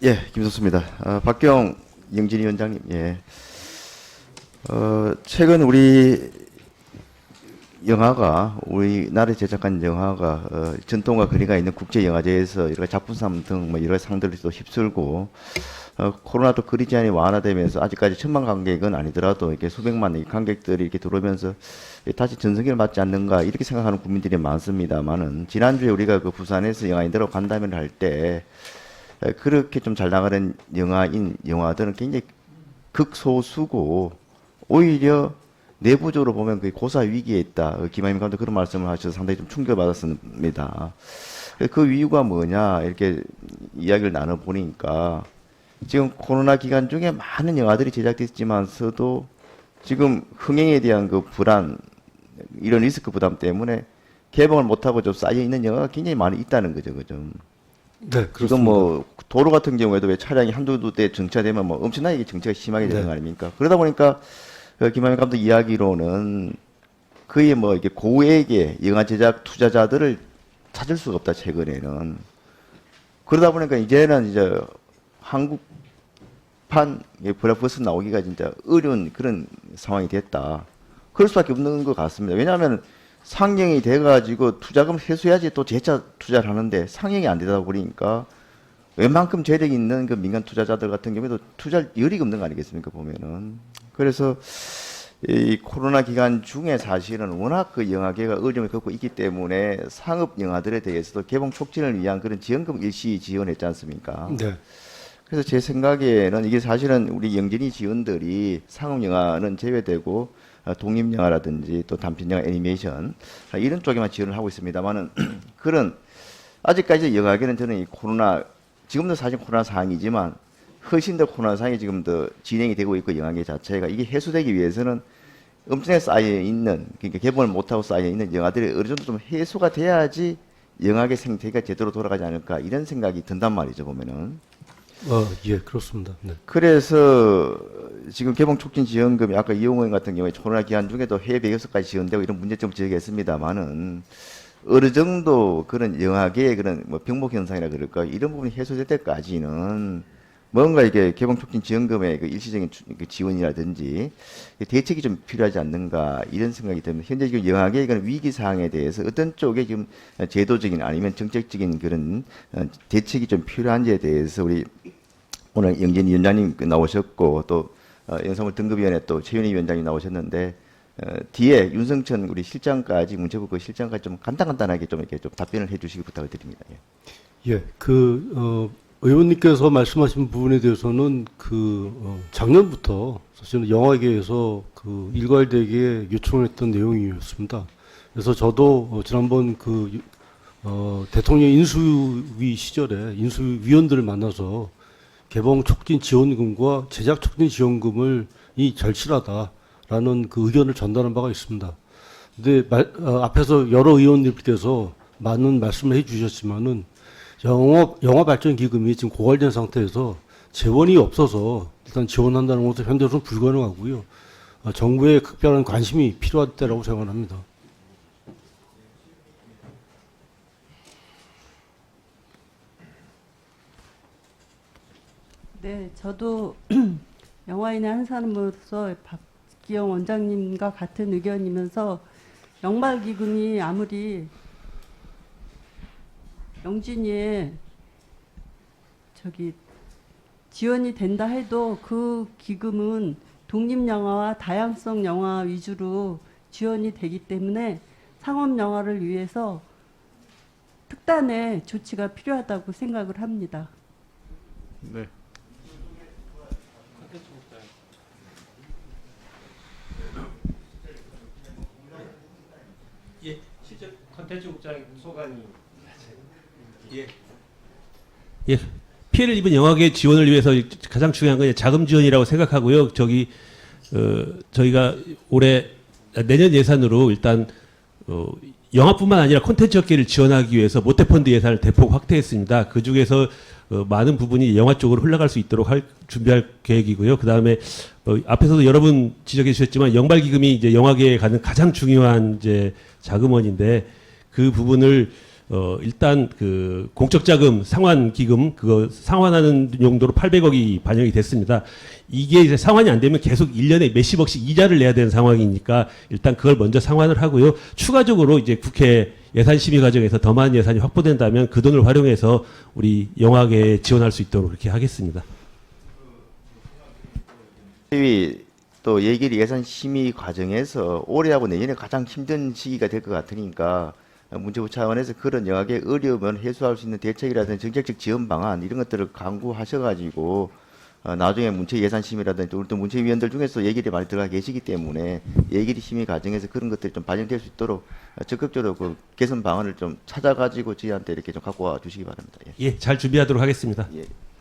예, 김석수입니다. 박경 영진위 원장님, 예. 최근 우리나라에 제작한 영화가, 전통과 거리가 있는 국제영화제에서 여러 작품상 등 여러 상들을 또 휩쓸고, 코로나도 거리 제한이 완화되면서 아직까지 천만 관객은 아니더라도 이렇게 수백만의 관객들이 이렇게 들어오면서 다시 전성기를 맞지 않는가 이렇게 생각하는 국민들이 많습니다만은, 지난주에 우리가 그 부산에서 영화인들하고 간담회를 할 때, 그렇게 좀 잘 나가는 영화들은 굉장히 극소수고, 오히려 내부적으로 보면 거의 고사 위기에 있다. 김하임 감독 그런 말씀을 하셔서 상당히 좀 충격받았습니다. 그 이유가 뭐냐, 이렇게 이야기를 나눠보니까, 지금 코로나 기간 중에 많은 영화들이 제작됐지만서도, 지금 흥행에 대한 그 불안, 이런 리스크 부담 때문에 개봉을 못하고 좀 쌓여있는 영화가 굉장히 많이 있다는 거죠, 그죠? 네, 그렇습니다. 지금 뭐 도로 같은 경우에도 왜 차량이 한두 대 정차되면 뭐 엄청나게 이게 정체가 심하게 되는 네. 거 아닙니까? 그러다 보니까 김하민 감독 이야기로는 거의 뭐 이게 고액의 영화 제작 투자자들을 찾을 수가 없다, 최근에는. 그러다 보니까 이제 한국판 블록버스터 나오기가 진짜 어려운 그런 상황이 됐다. 그럴 수밖에 없는 것 같습니다. 왜냐하면 상영이 돼가지고 투자금 회수해야지 또 재차 투자를 하는데, 상영이 안 되다 보니까 웬만큼 재력 있는 그 민간 투자자들 같은 경우에도 투자할 여력이 없는 거 아니겠습니까, 보면은. 그래서 이 코로나 기간 중에 사실은 워낙 그 영화계가 어려움을 겪고 있기 때문에 상업 영화들에 대해서도 개봉 촉진을 위한 그런 지원금 일시 지원했지 않습니까? 네. 그래서 제 생각에는 이게 사실은 우리 영진이 지원들이 상업 영화는 제외되고 독립영화라든지 또 단편영화 애니메이션 이런 쪽에만 지원을 하고 있습니다만은 그런 아직까지 영화계는 저는 이 코로나, 지금도 사실 코로나 상황이지만 훨씬 더 코로나 상황이 지금 더 진행이 되고 있고, 영화계 자체가 이게 해소되기 위해서는 엄청나게 쌓여 있는, 그러니까 개봉을 못하고 쌓여 있는 영화들이 어느 정도 좀 해소가 돼야지 영화계 생태계가 제대로 돌아가지 않을까, 이런 생각이 든단 말이죠, 보면은. 예, 그렇습니다. 네. 그래서 지금 개봉 촉진 지원금이 아까 이용원 같은 경우에 코로나 기간 중에도 해외 배역서까지 지원되고 이런 문제점을 지적했습니다만은, 어느 정도 그런 영화계의 그런 뭐 병목 현상이라 그럴까, 이런 부분이 해소될 때까지는 뭔가 이게 개봉 촉진 지원금의 그 일시적인 그 지원이라든지 대책이 좀 필요하지 않는가, 이런 생각이 듭니다. 현재 지금 영화계의 그런 위기 사항에 대해서 어떤 쪽에 지금 제도적인 아니면 정책적인 그런 대책이 좀 필요한지에 대해서 우리 오늘 영진 위원장님 나오셨고, 또 영상물 등급위원회 또 최윤희 위원장님 나오셨는데, 뒤에 윤성천 우리 실장까지, 문체부 그 실장까지 좀 간단하게 좀 이렇게 좀 답변을 해주시기 부탁을 드립니다. 예. 예, 의원님께서 말씀하신 부분에 대해서는 작년부터 사실은 영화계에서 일괄되게 요청을 했던 내용이었습니다. 그래서 저도 지난번 대통령 인수위 시절에 인수위원들을 만나서 개봉 촉진 지원금과 제작 촉진 지원금을 절실하다라는 그 의견을 전달한 바가 있습니다. 근데 앞에서 여러 의원님께서 많은 말씀을 해주셨지만은 영화 발전 기금이 지금 고갈된 상태에서 재원이 없어서 일단 지원한다는 것은 현재로서는 불가능하고요. 정부의 각별한 관심이 필요할 때라고 생각합니다. 네, 저도 영화인의 한 사람으로서 박기영 원장님과 같은 의견이면서 영발기금이 아무리 영진이에 지원이 된다 해도 그 기금은 독립영화와 다양성 영화 위주로 지원이 되기 때문에 상업영화를 위해서 특단의 조치가 필요하다고 생각을 합니다. 네. 예, 실제 컨텐츠 국장의 소관이 예, 피해를 입은 영화계 지원을 위해서 가장 중요한 건 자금 지원이라고 생각하고요. 저희가 내년 예산으로 일단 영화뿐만 아니라 콘텐츠 업계를 지원하기 위해서 모태펀드 예산을 대폭 확대했습니다. 그 중에서 많은 부분이 영화 쪽으로 흘러갈 수 있도록 준비할 계획이고요. 그 다음에 앞에서도 여러분 지적해 주셨지만 영발기금이 이제 영화계에 가는 가장 중요한 이제 자금원인데, 그 부분을 일단 그 공적자금 상환 기금 그거 상환하는 용도로 800억이 반영이 됐습니다. 이게 이제 상환이 안 되면 계속 1년에 몇십억씩 이자를 내야 되는 상황이니까 일단 그걸 먼저 상환을 하고요. 추가적으로 이제 국회 예산 심의 과정에서 더 많은 예산이 확보된다면 그 돈을 활용해서 우리 영화계에 지원할 수 있도록 그렇게 하겠습니다. 저희 또 예결위 예산 심의 과정에서 올해하고 내년에 가장 힘든 시기가 될 것 같으니까 문체부 차원에서 그런 영화계 어려움을 해소할 수 있는 대책이라든지 정책적 지원 방안 이런 것들을 강구하셔가지고 나중에 문체 예산 심의라든지 우리 또 문체위원들 중에서 예결위 많이 들어가 계시기 때문에 예결위 심의 과정에서 그런 것들이 좀 반영될 수 있도록 적극적으로 그 개선 방안을 좀 찾아가지고 저희한테 이렇게 좀 갖고 와 주시기 바랍니다. 예. 예, 잘 준비하도록 하겠습니다. 예.